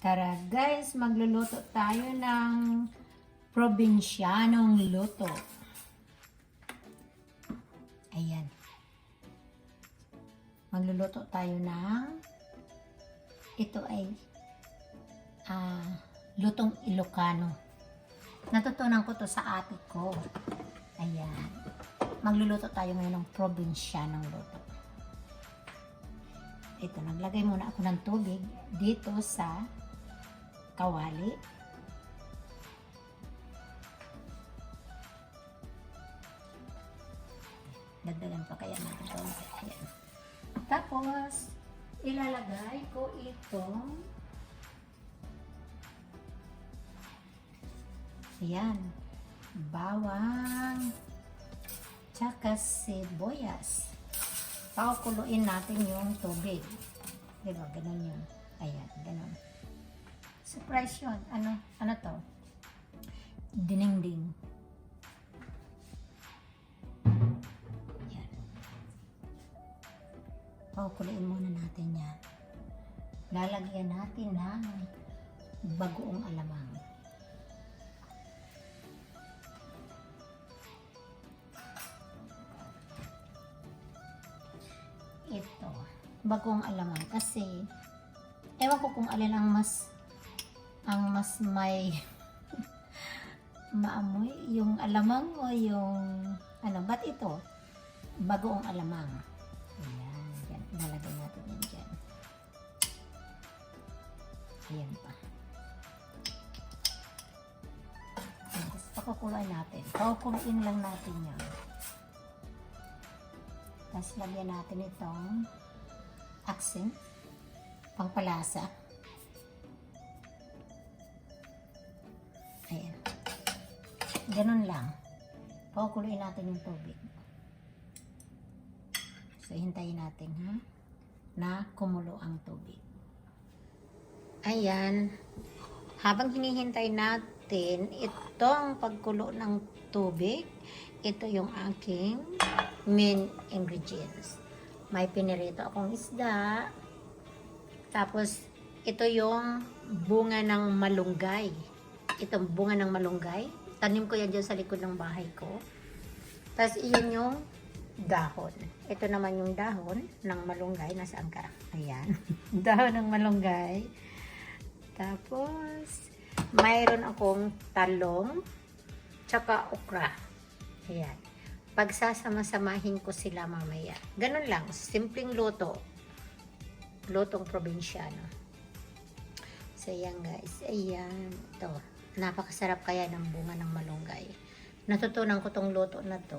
Tara guys, magluluto tayo ng probinsyanong luto. Ayan. Magluluto tayo ng, ito ay lutong Ilocano. Natutunan ko to sa ate ko. Ayan. Magluluto tayo ngayon ng probinsyanong luto. Ito, naglagay muna ako ng tubig dito sa kawali. Dagdagan pa kaya natin ito. Ayan. Tapos, ilalagay ko itong ayan, bawang tsaka sibuyas. Pakukuluin natin yung tubig. Diba? Ganun yun. Ayan, ganun. Surprise yun. Ano to? Dinengdeng. Ayan. Pakukuluin muna natin yan. Lalagyan natin ng bagoong alamang. Ito, bagong alamang kasi ewan ko kung alin ang mas may maamoy, yung alamang o yung ba't ito bagong alamang. Ayan, yan, ilalagay natin yan dyan. Ayan pa. Tapos pakukuluin natin, pakukuluin lang natin yan. Tapos lagyan natin itong accent, pangpalasa. Ayan. Ganun lang. Pakukuluin natin yung tubig. So, hintayin natin na kumulo ang tubig. Ayan. Habang hinihintay natin itong pagkulo ng tubig, ito yung aking main ingredients. May pinirito akong isda. Tapos, ito yung bunga ng malunggay. Itong bunga ng malunggay. Tanim ko yan dyan sa likod ng bahay ko. Tapos, iyan yung dahon. Ito naman yung dahon ng malunggay. Nasaan ka? Ayan. Dahon ng malunggay. Tapos, mayroon akong talong tsaka okra. Ayan. Pagsasama-samahin ko sila mamaya. Ganun lang. Simpleng luto. Lutong probinsyano. So, ayan guys. Ayan. Ito. Napakasarap kaya ng bunga ng malunggay. Natutunan ko tong luto na to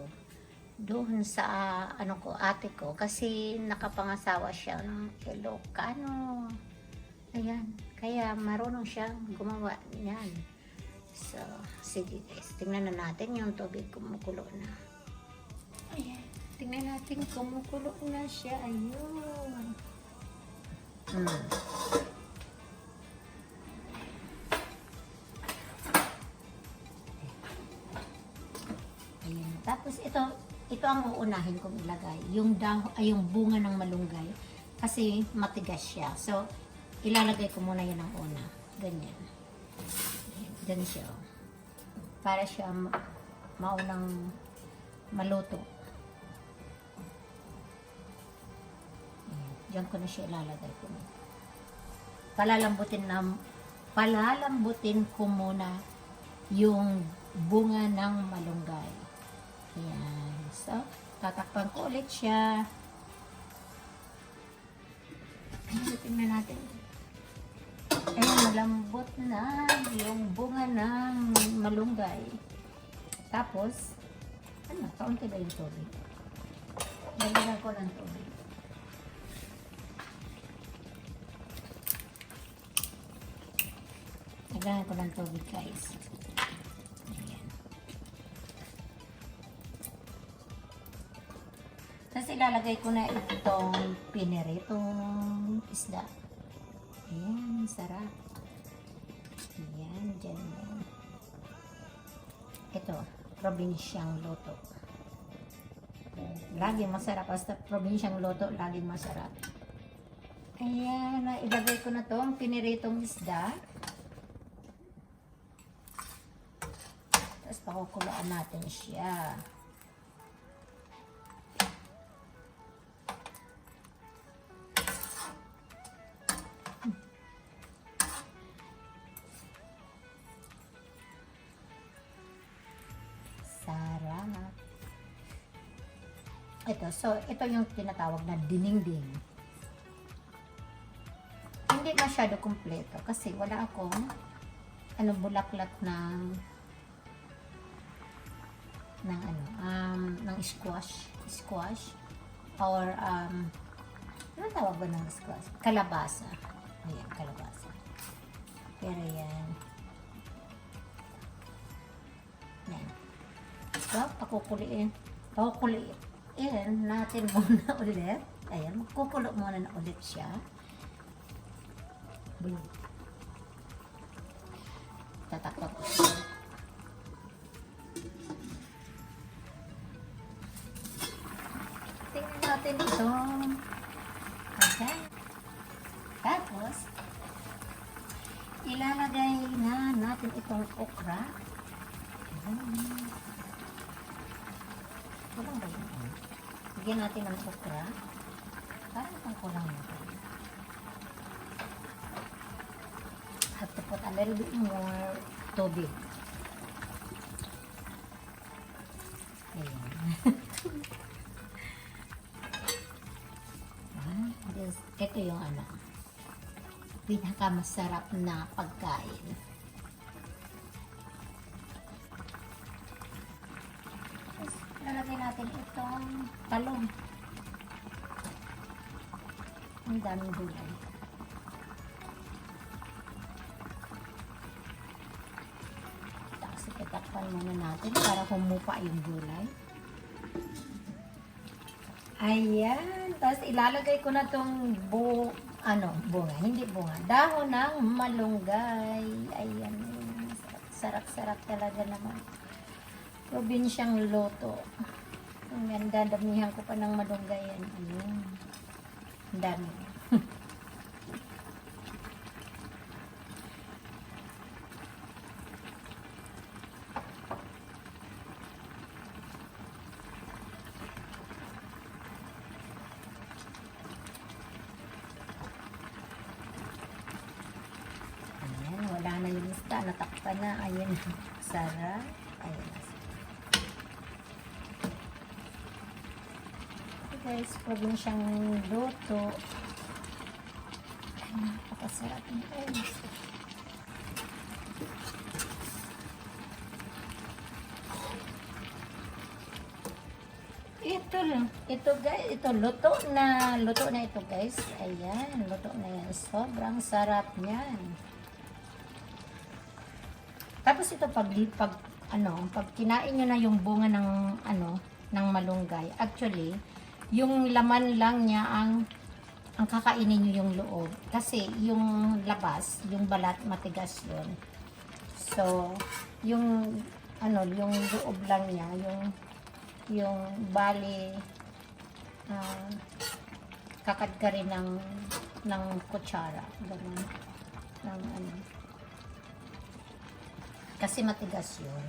doon sa ate ko. Kasi nakapangasawa siya ng Ilocano. Ayan. Kaya marunong siyang gumawa niyan. So, sige guys, tingnan na natin yung tubig kumukulo na. Ayan, tingnan natin kumukulo na siya. Ayun. Ayan, tapos ito ang uunahin kong ilagay. Yung bunga ng malunggay kasi matigas siya. So, ilalagay ko muna yan ang una. Ganyan. Ganyan siya. Para siya maunang maluto. Diyan ko na siya ilalagay ko. Palalambutin ko muna yung bunga ng malunggay. Ayan. So, tatakpan ko ulit siya. Ayan, tingnan natin. Ayan, malambot na yung bunga ng malunggay. Tapos, kaunti ba yung tubig? Lagyan ko ng tubig. Lagyan ko ng tubig guys. Ayan. Tapos ilalagay ko na itong piniritong isda. Ayan, sarap. Ayan, dyan yan. Ito, probinsyang luto. Laging masarap. Basta probinsyang luto, laging masarap. Ayan, ilagay ko na to ang piniritong isda. Tapos pakukulaan natin siya. Sarap. Ito yung tinatawag na dinengdeng. Hindi masyado kumpleto kasi wala akong bulaklak ng squash or ano tawag ba ng squash? Kalabasa. Ayan, kalabasa. Pero yan. Yan. So, pakukuliin natin muna ulit. Ayan, magkukulo muna na ulit siya. Tatakot ko siya. Tingnan natin ito. Okay. Tapos, ilalagay na natin itong okra. Kulang ba yun? Bigyan natin ng okra. Parang pang kulang natin. Have to put a little bit more tubig. Ayan. Ito yung pinakamasarap na pagkain. Tapos, lalagay natin itong talong. Ang daming gulay. Tapos, ipatakpan muna natin para humupa yung gulay. Ayan. Tapos, ilalagay ko na itong bunga. Hindi bunga. Dahon ng malunggay. Ayan. Sarap-sarap talaga naman. Probinsyang luto. Ang ganda. Damihan ko pa ng malunggay yan. Ayan. Ang dami. Wala na yung lista, natakpan na. Ayan, sarap. Ayan. Okay guys, probinsyang luto. Ay, napakasarap ng guys. Ito luto na ito guys. Ayan, luto na yan. Sobrang sarap niyan. Tapos ito pag kinain nyo na yung bunga ng malunggay, actually, yung laman lang niya ang kakainin nyo yung loob. Kasi yung labas, yung balat, matigas yun. So, yung loob lang niya, yung bali, kakad ka rin ng kutsara. Ganun. Kasi matigas yun.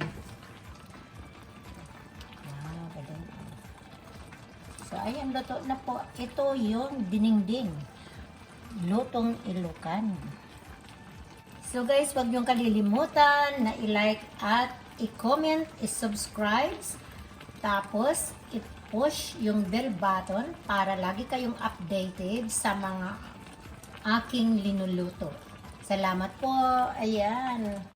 So, ayan, luto na po. Ito yung dinengdeng. Lutong Ilocan. So, guys, huwag niyong kalilimutan na i-like at i-comment, i-subscribe. Tapos, i-push yung bell button para lagi kayong updated sa mga aking linuluto. Salamat po. Ayan.